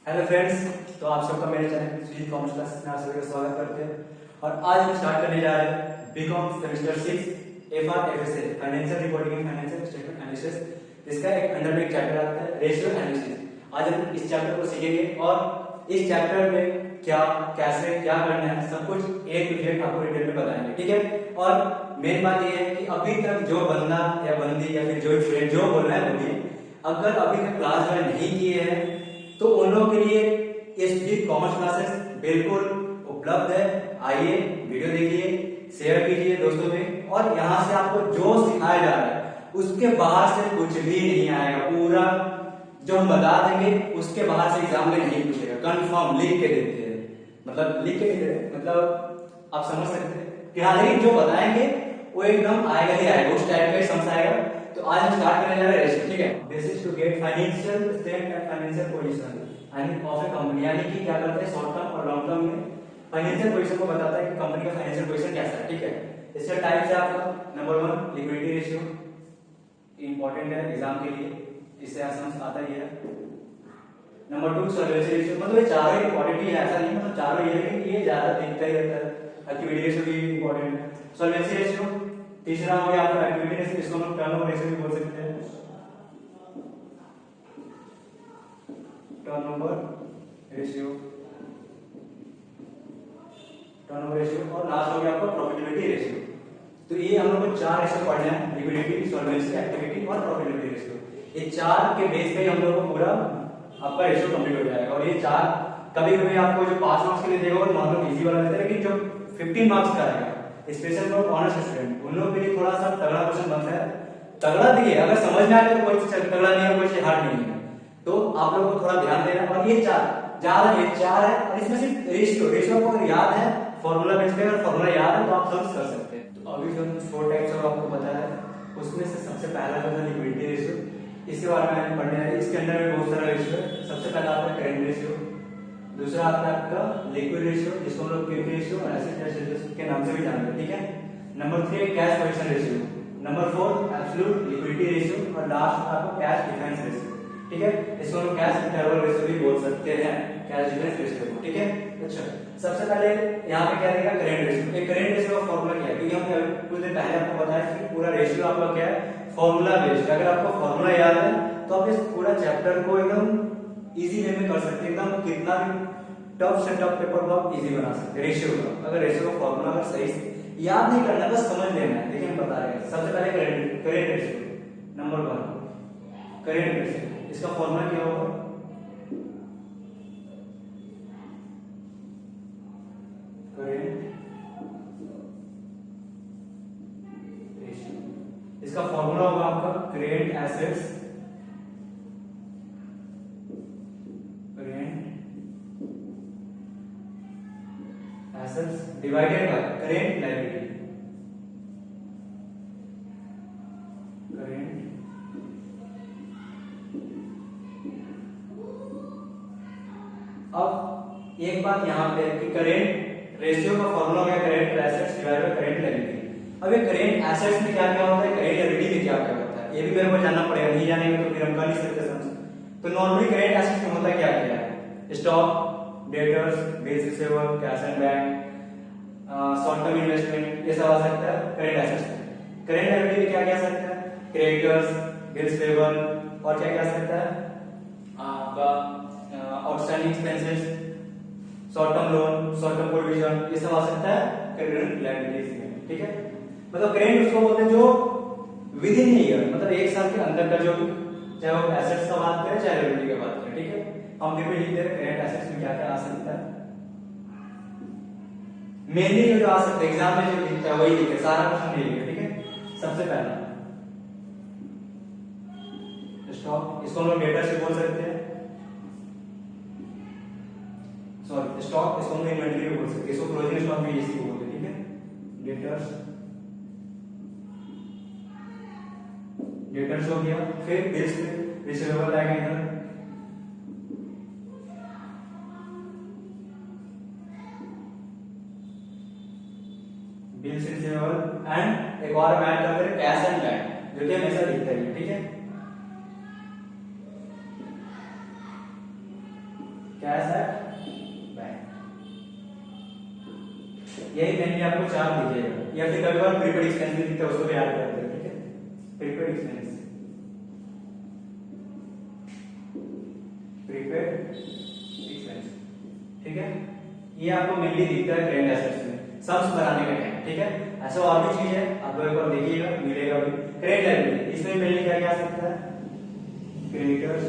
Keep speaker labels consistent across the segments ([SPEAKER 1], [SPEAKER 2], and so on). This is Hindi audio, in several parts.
[SPEAKER 1] हेलो फ्रेंड्स, तो आप सबका मेरे चैनल सुजीत कॉमर्स क्लास में आप सभी का स्वागत करते हैं। और आज हम स्टार्ट करने जा रहे हैं BCom semester 6 FRFSA financial reporting and financial statement analysis, जिसका एक अंडर में एक चैप्टर आता है रेशियो एनालिसिस। आज हम इस चैप्टर को सीखेंगे और इस चैप्टर में क्या कैसे क्या करना है सब कुछ ए टू जेड आपको डिटेल में बताएंगे, ठीक है। और मेन बात यह है कि अभी तक जो बंदा या बंदी या फिर जो स्टूडेंट जो बोल रहा है बोलिए, अगर अभी तक क्लास ज्वाइन नहीं किए हैं तो उन लोगों के लिए ये कॉमर्स क्लासेस बिल्कुल उपलब्ध है। आइए वीडियो देखिए, शेयर कीजिए दोस्तों में, और यहाँ से आपको जो सिखाया जा रहा है उसके बाहर से कुछ भी नहीं आएगा। पूरा जो हम बता देंगे उसके बाहर से एग्जाम में नहीं पूछेगा, कंफर्म लिख के देते हैं। मतलब लिख के नहीं देते, मतलब आप समझ सकते हैं कि हाँ, लेकिन जो बताएंगे वो एकदम आएगा ही आएगा, उस टाइप का ही समझ आएगा। तो आज हम स्टार्ट करने जा रहे हैं रेशियो, ठीक है। Basics to get financial statement and financial position of a company, यानी कि क्या करते हैं शॉर्ट टर्म और लॉन्ग टर्म में फाइनेंशियल पोजीशन को बताता है कि कंपनी का फाइनेंशियल पोजीशन कैसा है, ठीक है। इसका टाइप है आपका नंबर 1 लिक्विडिटी रेशियो, इंपॉर्टेंट है एग्जाम के लिए, इससे समझ आता ही है। नंबर 2 सॉल्वेंसी रेशियो, मतलब ये चारों इंपॉर्टेंट ही है, ऐसा नहीं मतलब चारों ये है कि ये ज्यादा दिखता ही रहता है। एक्टिविटी रेशियो भी इंपॉर्टेंट है। सॉल्वेंसी रेशियो तीसरा हो गया आपका एक्टिविटी रेशियो, इसको हम टर्नओवर रेशियो भी बोल सकते हैं, टर्नओवर रेशियो, टर्नओवर रेशियो। और लास्ट हो गया आपका प्रॉफिटेबिलिटी रेशियो। तो ये हम लोग को 4 रेशियो पढ़ने हैं, लिक्विडिटी, सॉल्वेंसी, एक्टिविटी और प्रॉफिटेबिलिटी रेशियो। ये 4 के बेस पे हम लोग को पूरा आपका रेशियो कंप्लीट हो जाएगा। और ये 4 कभी कभी आपको जो 5 मार्क्स के लिए देगा वो नॉर्मल इजी वाला देता है, लेकिन जो 15 मार्क्स का आएगा स्पेशल फॉर ऑनर्स स्टूडेंट, उन लोगों के लिए थोड़ा सा तगड़ा क्वेश्चन बनता है। तगड़ा भी है, अगर समझ में आए तो कोई तगड़ा नहीं है, कोई हार्ड नहीं है। तो आप लोगों को थोड़ा ध्यान देना। और ये 4 ज्यादा ये 4 है, और इसमें सिर्फ रेशियो को अगर याद है, फॉर्मूला बेस पे अगर फॉर्मूला याद है तो आप समझ कर सकते हैं। तो अभी जो 4 टाइप्स और आपको बताया है, उसमें से सबसे पहला जो है लिक्विडिटी रेशियो, इसके बारे में पढ़ने हैं। इसके अंदर में बहुत सारा रेशियो है। सबसे पहला आपका करेंट रेशियो, दूसरा आता है आपका लिक्विड रेशियो, जिसको हम लोग क्विक रेशियो और एसिड रेशियो के नाम से भी जानते हैं, ठीक है। Number 3 cash position ratio, number 4 absolute liquidity ratio, और लास्ट आपको कैश डिफरेंस रेशियो, ठीक है। इसको हम कैश इंटरवल रेशियो भी बोल सकते हैं, कैश डिफरेंस रेशियो, ठीक है। अच्छा, सबसे पहले यहाँ पे क्या रहेगा करेंट रेशियो। एक करेंट रेशियो का फॉर्मूला क्या है, क्योंकि हमने कुछ दिन पहले आपको बताया कि पूरा रेशियो आपका क्या है, फॉर्मूला बेस्ड। अगर आपको फॉर्मूला याद है तो आप इस पूरा चैप्टर को एकदम इजी वे में कर सकते हैं, एकदम कितना भी टफ से टफ पेपर को आप इजी बना सकते हैं रेशियो का। अगर रेशियो का फॉर्मूला अगर सही से याद नहीं करना, बस समझ लेना है। देखिए हम बता रहे हैं, सबसे पहले current ratio number 1 current ratio, इसका फॉर्मूला क्या होगा, करेंट रेशियो, इसका फॉर्मूला होगा आपका current assets divided by current liability, current. अब एक बात यहाँ पे कि करेंट रेशियो का फॉर्मूला है current assets divided by current liability. अब ये करेंट एसेट्स में क्या क्या होता है, करेंट लायबिलिटी में क्या क्या होता है, ये भी मेरे को जानना पड़ेगा। नहीं जानेंगे तो फिर हम कर नहीं सकते समझ। तो नॉर्मली करेंट एसेट्स में होता क्या क्या है, stock, debtors, bills receivable, cash and bank, short term investment, ये सब आ सकता है करेंट एसेट्स में। करेंट लायबिलिटी में क्या क्या आ सकता है, क्रेडिटर्स, बिल्स पेबल, और क्या क्या आ सकता है आपका outstanding expenses, short term loan, short term provision, ये सब आ सकता है करेंट लायबिलिटीज में, ठीक है। मतलब करेंट उसको बोलते हैं जो विद इन ईयर, मतलब एक साल के अंदर का जो, चाहे वो एसेट्स का बात करें चाहे लायबिलिटी का बात करें, ठीक है। हम देखो लिख दे रहे करेंट एसेट्स में क्या क्या आ सकता है। मेनली जो आ सकता है एग्जाम में जो लिखता है वही लिखे, सारा क्वेश्चन नहीं लिखे, ठीक है। सबसे पहला स्टॉक, इसको हम लोग डेटर से बोल सकते हैं, सॉरी स्टॉक, इसको हम इन्वेंटरी भी बोल सकते हैं, इसको क्लोजिंग स्टॉक भी इसी को बोलते हैं, ठीक है। डेटर्स, डेटर्स हो गया। फिर बिल्स रिसीवेबल आएगा इधर, बिल्स रिसीवेबल, एंड एक और ऐड करते हैं कैश एंड बैंक, जो कि हमेशा दिखता है, ठीक है। Cash at bank. यही मेनली आपको चार दिखेगा, या फिर कभी बार प्रीपेड एक्सपेंस भी दिखता है, उसको भी ऐड करते हैं। ठीक है, प्रीपेड एक्सपेंस, प्रीपेड एक्सपेंस। ठीक है, ये आपको मेनली दिखता है करेंट एसेट्स में सम्स बनाने का टाइम। ठीक है, ऐसा और भी चीज है, आप लोग एक बार देखिएगा, मिलेगा भी। क्रेडिट लायबिलिटी, इसमें मेनली क्या क्या आ सकता है? Creditors,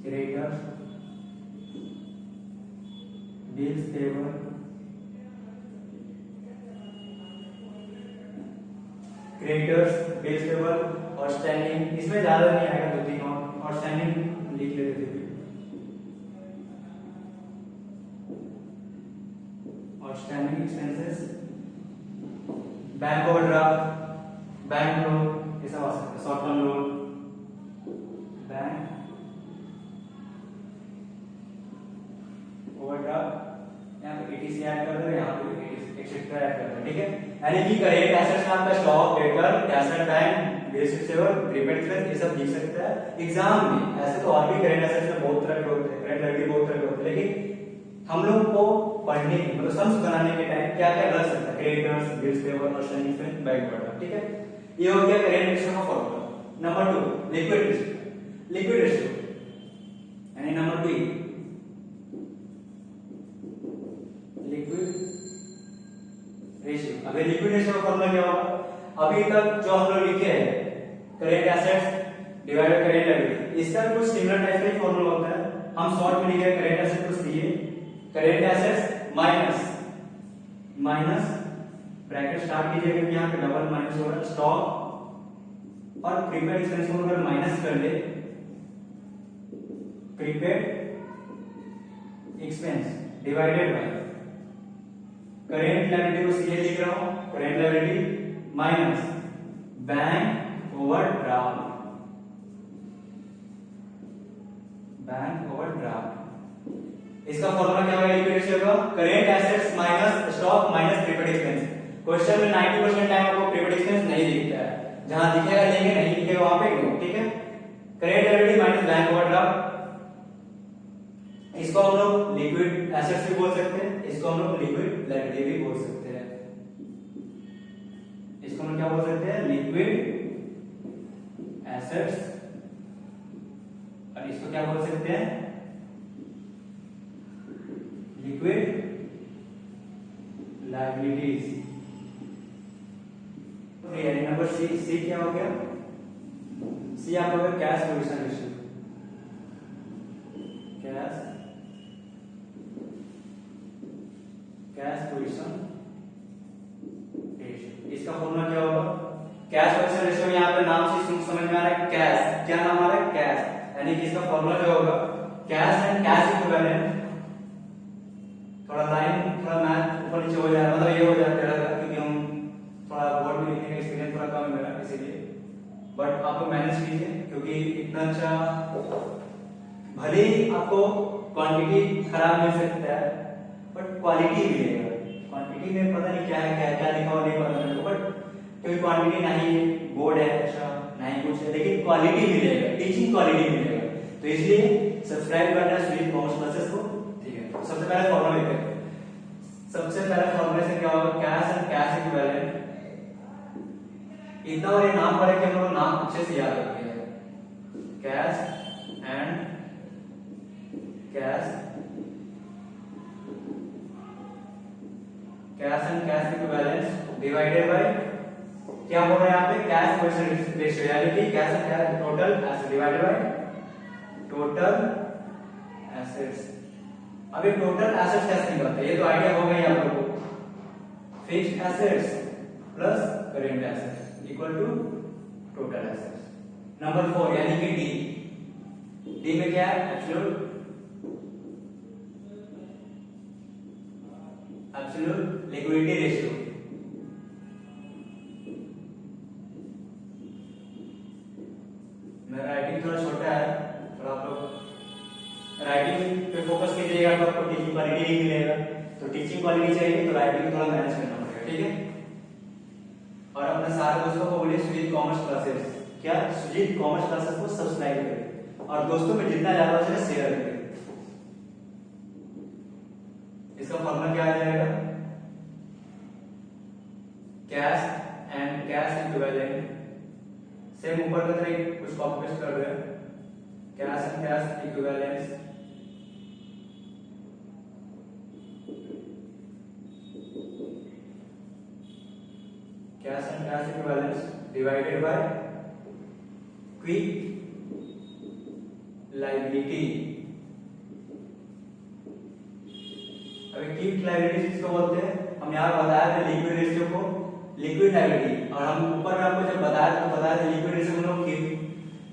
[SPEAKER 1] creditors, bills payable, creditors, bills payable, outstanding. इसमें ज्यादा नहीं आएगा, दो तीन और आउटस्टैंडिंग लिख लेते थे। Outstanding expenses, bank overdraft, bank loan, ये सब आ सकता है। Short term loan, bank overdraft, यहाँ पे एटीसी ऐड कर दो, यहाँ पे एक्सेट्रा ऐड कर दो। ठीक है, यानी कि करेंट एसेट्स में आपका stock, debtor, cash at bank, bills receivable, prepaid expense, ये सब दिख सकता है एग्जाम में। ऐसे तो और भी करेंट एसेट्स में बहुत तरह के होते हैं, करेंट लायबिलिटी बहुत तरह के होते हैं, लेकिन हम लोग को पढ़ने मतलब सम्स बनाने के टाइम क्या क्या लग सकता है? Creditors, bills payable, outstanding expense, bank overdraft. ठीक है, ये हो गया करेंट रेशियो का formula. Number 2 liquid ratio, liquid ratio यानी नंबर 2 लिक्विड रेशियो। अभी लिक्विड रेशियो का फॉर्मूला क्या होगा? अभी तक जो हम लोग लिखे हैं current assets divided current liability, इसका कुछ सिमिलर टाइप का ही फॉर्मूला होता है। हम शॉर्ट में लिखे करेंट एसेट को CA, current assets minus bracket start कीजिएगा क्योंकि यहाँ पे डबल माइनस हो रहा है, स्टॉक और प्रीपेड एक्सपेंस को अगर माइनस कर ले, prepaid expense divided by current liability को सीए लिख रहा हूं, current liability minus bank overdraft, bank overdraft. इसका फॉर्मूला क्या होगा लिक्विड रेशियो का? Current assets minus stock minus prepaid expense. Question में 90% टाइम आपको प्रीपेड एक्सपेंस नहीं दिखता है, जहां दिखेगा लेंगे, नहीं दिखेगा वहां पे नो। ठीक है, current liability minus bank overdraft, इसको हम लोग लिक्विड एसेट्स भी बोल सकते हैं, इसको हम लोग लिक्विड लायबिलिटी भी बोल सकते हैं। इसको हम क्या बोल सकते हैं? लिक्विड एसेट्स, और इसको क्या बोल सकते हैं? Liquid liabilities. नंबर सी क्या हो गया? सी आप हो गया cash position ratio, cash position ratio. इसका फॉर्मूला क्या होगा? कैश पोजीशन रेशियो, यहाँ पे नाम से समझ में आ रहा है कैश, क्या नाम आ रहा है? कैश, यानी कि इसका फॉर्मूला क्या होगा? Cash and cash equivalent. थोड़ा लाइन थोड़ा मैथ ऊपर नीचे हो जाएगा, मतलब ये हो जाता है क्योंकि हम थोड़ा बोर्ड में लिखने का एक्सपीरियंस थोड़ा कम है मेरा, इसीलिए। बट आप लोग मैनेज कीजिए क्योंकि इतना अच्छा, भले ही आपको क्वांटिटी खराब मिल सकता है बट क्वालिटी मिलेगा। क्वांटिटी में पता नहीं क्या है, क्या क्या लिखा हुआ नहीं पता मेरे को, बट क्योंकि क्वांटिटी नहीं बोर्ड है अच्छा नहीं कुछ है, लेकिन क्वालिटी मिलेगा, टीचिंग क्वालिटी मिलेगा। तो इसलिए सब्सक्राइब करना सुजीत कॉमर्स क्लासेस को। ठीक है, सबसे पहले फॉर्मूला लेते हैं। सबसे पहले फॉर्मूले से क्या होगा? Cash and cash equivalent. इतना और ये नाम पढ़े कि हम लोग नाम अच्छे से याद रखेंगे। Cash and cash cash equivalence divided by क्या बोल रहे हैं यहाँ पे? कैश पोजीशन रेशियो, यानी कि cash and cash total asset divided by total assets. अभी टोटल एसेट्स कैसे निकलता है ये तो आइडिया हो गई आप लोगों को। Fixed assets plus current assets equal to total assets. Number 4 यानी कि डी में क्या है? Absolute liquidity ratio. मेरा राइटिंग थोड़ा छोटा है, थोड़ा आप लोग राइटिंग पे फोकस कीजिएगा तो आपको टीचिंग क्वालिटी ही मिलेगा। तो टीचिंग क्वालिटी चाहिए तो राइटिंग थोड़ा मैनेज करना पड़ेगा। ठीक है, और अपने सारे दोस्तों को बोलिए सुजीत कॉमर्स क्लासेस क्या सुजीत कॉमर्स क्लासेस को सब्सक्राइब करें और दोस्तों में जितना ज्यादा हो सके शेयर करें। इसका फॉर्मूला क्या आ जाएगा, cash and cash equivalent, same ऊपर की तरह कुछ कॉपी पेस्ट कर रहे हैं, cash and cash equivalence divided by quick liability. अभी क्विक लायबिलिटी किसको बोलते हैं, हम यहाँ बताया था लिक्विड रेशियो को लिक्विड लायबिलिटी, और हम ऊपर में आपको जब बताया था लिक्विड रेशियो को हम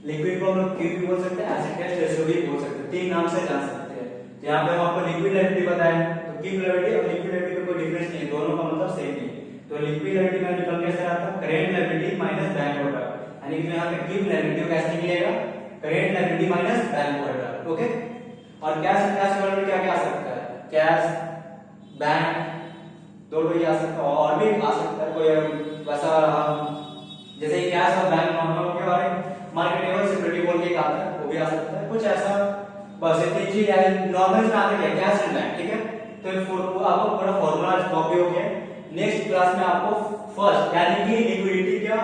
[SPEAKER 1] लिक्विड को हम लोग क्विक भी बोल सकते हैं, एसिड टेस्ट रेशियो भी बोल सकते हैं, तीन नाम से जान सकते हैं। तो यहाँ पे हम आपको लिक्विड लायबिलिटी बताए, तो क्विक लायबिलिटी और लिक्विड लायबिलिटी में कोई डिफरेंस नहीं है, दोनों का मतलब सेम ही। तो लिक्विड लायबिलिटी में निकल कैसे आता है, current liability minus bank overdraft, यानी कि यहाँ पे क्विक लायबिलिटी कैसे निकलेगा, current liability minus bank overdraft. Okay, और कैश एंड कैश इक्विवेलेंट क्या क्या आ सकता है, कैश बैंक दोनों ही आ सकता है, और भी आ सकता है कोई वैसा जैसे कैश और बैंक नॉर्मल के बारे में मार्केटेबल सिक्योरिटी बोल के एक आता है, वो भी आ सकता है कुछ ऐसा, बस इतनी चीज है नॉर्मल में आता है कैश एंड बैंक। ठीक है, तो आपको पूरा फॉर्मूला कॉपी हो गया। नेक्स्ट क्लास में आपको फर्स्ट यानी कि लिक्विडिटी का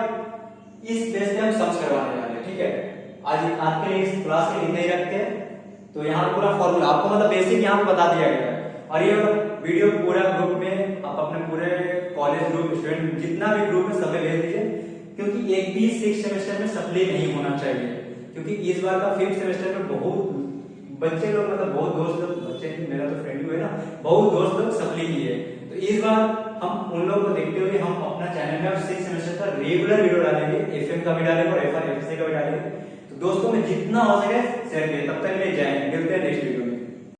[SPEAKER 1] इस बेस पे हम सम्स करवाने वाले हैं। ठीक है, आज के लिए इस क्लास के लिए इतना ही रखते हैं। तो यहाँ पूरा फॉर्मूला आपको मतलब बेसिक यहाँ पे बता दिया गया है, और ये वीडियो पूरा ग्रुप में आप अपने पूरे कॉलेज ग्रुप स्टूडेंट जितना भी ग्रुप है सब में भेज दीजिए, क्योंकि एक भी 6 सेमेस्टर में सप्ली नहीं होना चाहिए, क्योंकि इस बार का 5th सेमेस्टर में बहुत बच्चे लोग मतलब बहुत दोस्त लोग, बच्चे मेरा तो फ्रेंड हुए ना, बहुत दोस्त लोग सप्ली किए। तो इस बार हम उन लोगों को देखते हुए हम अपना चैनल में अब 6 सेमेस्टर का रेगुलर वीडियो डालेंगे, एफएम का भी डालेंगे और एफआर एफसी का भी डालेंगे। तो दोस्तों में जितना हो सके शेयर करिए। तब तक के लिए जय हिंद, मिलते हैं नेक्स्ट वीडियो में।